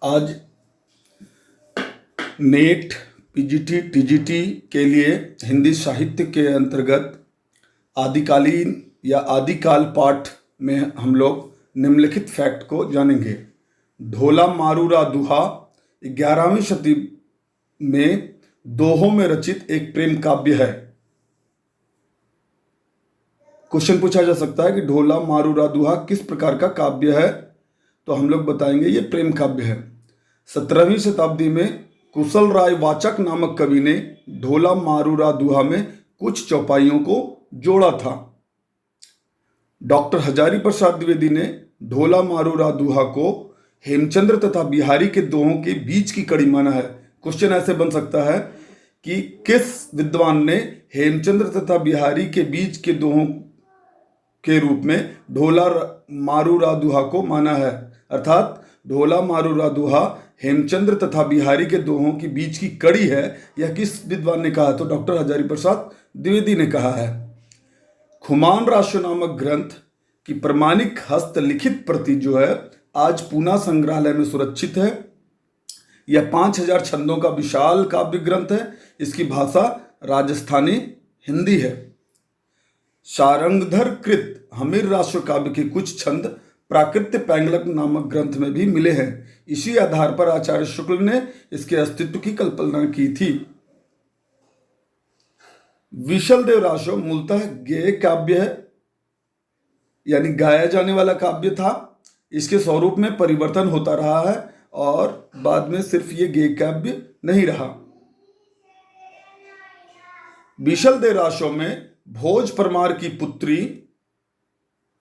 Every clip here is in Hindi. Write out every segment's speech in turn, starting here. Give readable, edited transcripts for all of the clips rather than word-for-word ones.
आज नेट, पीजीटी, टीजीटी के लिए हिंदी साहित्य के अंतर्गत आदिकालीन या आदिकाल पाठ में हम लोग निम्नलिखित फैक्ट को जानेंगे। ढोला मारूरा दुहा 11वीं शती में दोहों में रचित एक प्रेम काव्य है। क्वेश्चन पूछा जा सकता है कि ढोला मारूरा दुहा किस प्रकार का काव्य है, तो हम लोग बताएंगे ये प्रेम काव्य है। 17वीं शताब्दी में कुशल राय वाचक नामक कवि ने ढोला मारूरा दुहा में कुछ चौपाइयों को जोड़ा था। डॉक्टर हजारी प्रसाद द्विवेदी ने ढोला मारूरा दुहा को हेमचंद्र तथा बिहारी के दोहों के बीच की कड़ी माना है। क्वेश्चन ऐसे बन सकता है कि किस विद्वान ने हेमचंद्र तथा बिहारी के बीच के दोहों के रूप में ढोला मारूरा दुहा को माना है, अर्थात ढोला मारूरा दुहा हेमचंद्र तथा बिहारी के दोहों के बीच की कड़ी है। यह किस विद्वान ने कहा, तो डॉक्टर हजारी प्रसाद द्विवेदी ने कहा है। खुमान राशो नामक ग्रंथ की प्रमाणिक हस्तलिखित प्रति जो है आज पूना संग्रहालय में सुरक्षित है। यह 5000 छंदों का विशाल काव्य ग्रंथ है। इसकी भाषा राजस्थानी हिंदी है। शारंगधर कृत हमीर राशो काव्य के कुछ छंद प्राकृत्य पैंगलक नामक ग्रंथ में भी मिले हैं। इसी आधार पर आचार्य शुक्ल ने इसके अस्तित्व की कल्पना की थी। विशलदेव राशो मूलतः गेय काव्य है, यानी गाया जाने वाला काव्य था। इसके स्वरूप में परिवर्तन होता रहा है और बाद में सिर्फ ये गेय काव्य नहीं रहा। विशलदेव राशो में भोज परमार की पुत्री,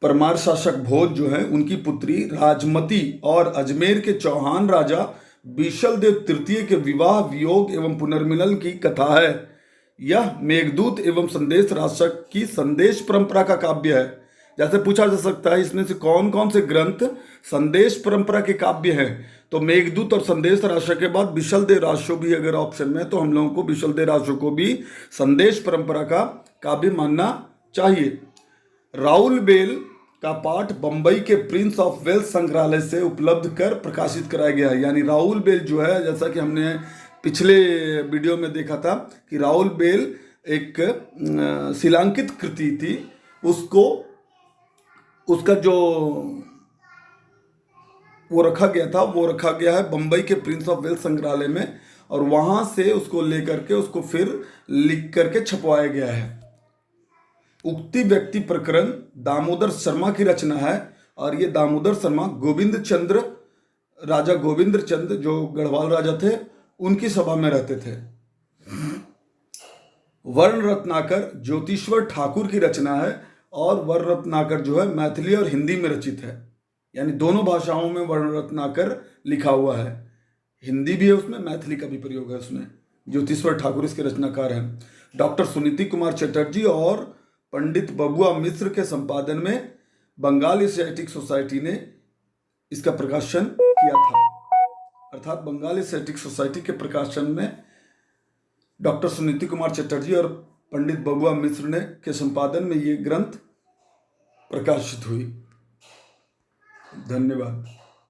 परमार शासक भोज जो है उनकी पुत्री राजमती और अजमेर के चौहान राजा विशलदेव तृतीय के विवाह, वियोग एवं पुनर्मिलन की कथा है। यह मेघदूत एवं संदेश राशक की संदेश परंपरा का काव्य है। जैसे पूछा जा सकता है इसमें से कौन कौन से ग्रंथ संदेश परंपरा के काव्य हैं, तो मेघदूत और संदेश राशक के बाद विशलदेव राशो भी अगर ऑप्शन में, तो हम लोगों को विशलदेव राशो को भी संदेश परंपरा का काव्य मानना चाहिए। राउल बेल का पाठ बंबई के प्रिंस ऑफ वेल्स संग्रहालय से उपलब्ध कर प्रकाशित कराया गया है। यानी राउल बेल जो है, जैसा कि हमने पिछले वीडियो में देखा था कि राउल बेल एक शिलांकित कृति थी, उसका जो वो रखा गया है बंबई के प्रिंस ऑफ वेल्स संग्रहालय में, और वहां से उसको लेकर के उसको फिर लिख करके छपवाया गया है। उक्ति व्यक्ति प्रकरण दामोदर शर्मा की रचना है, और ये दामोदर शर्मा राजा गोविंद चंद जो गढ़वाल राजा थे उनकी सभा में रहते थे। वर्ण रत्नाकर ज्योतिश्वर ठाकुर की रचना है, और वर्ण रत्नाकर जो है मैथिली और हिंदी में रचित है। यानी दोनों भाषाओं में वर्ण रत्नाकर लिखा हुआ है, हिंदी भी है उसमें, मैथिली का भी प्रयोग है उसमें। ज्योतिश्वर ठाकुर इसके रचनाकार हैं। डॉक्टर सुनीति कुमार चटर्जी और पंडित बबुआ मिश्र के संपादन में बंगाल एशियाटिक सोसाइटी ने इसका प्रकाशन किया था। अर्थात बंगाल एशियाटिक सोसाइटी के प्रकाशन में डॉक्टर सुनीति कुमार चटर्जी और पंडित बबुआ मिश्र ने के संपादन में ये ग्रंथ प्रकाशित हुई। धन्यवाद।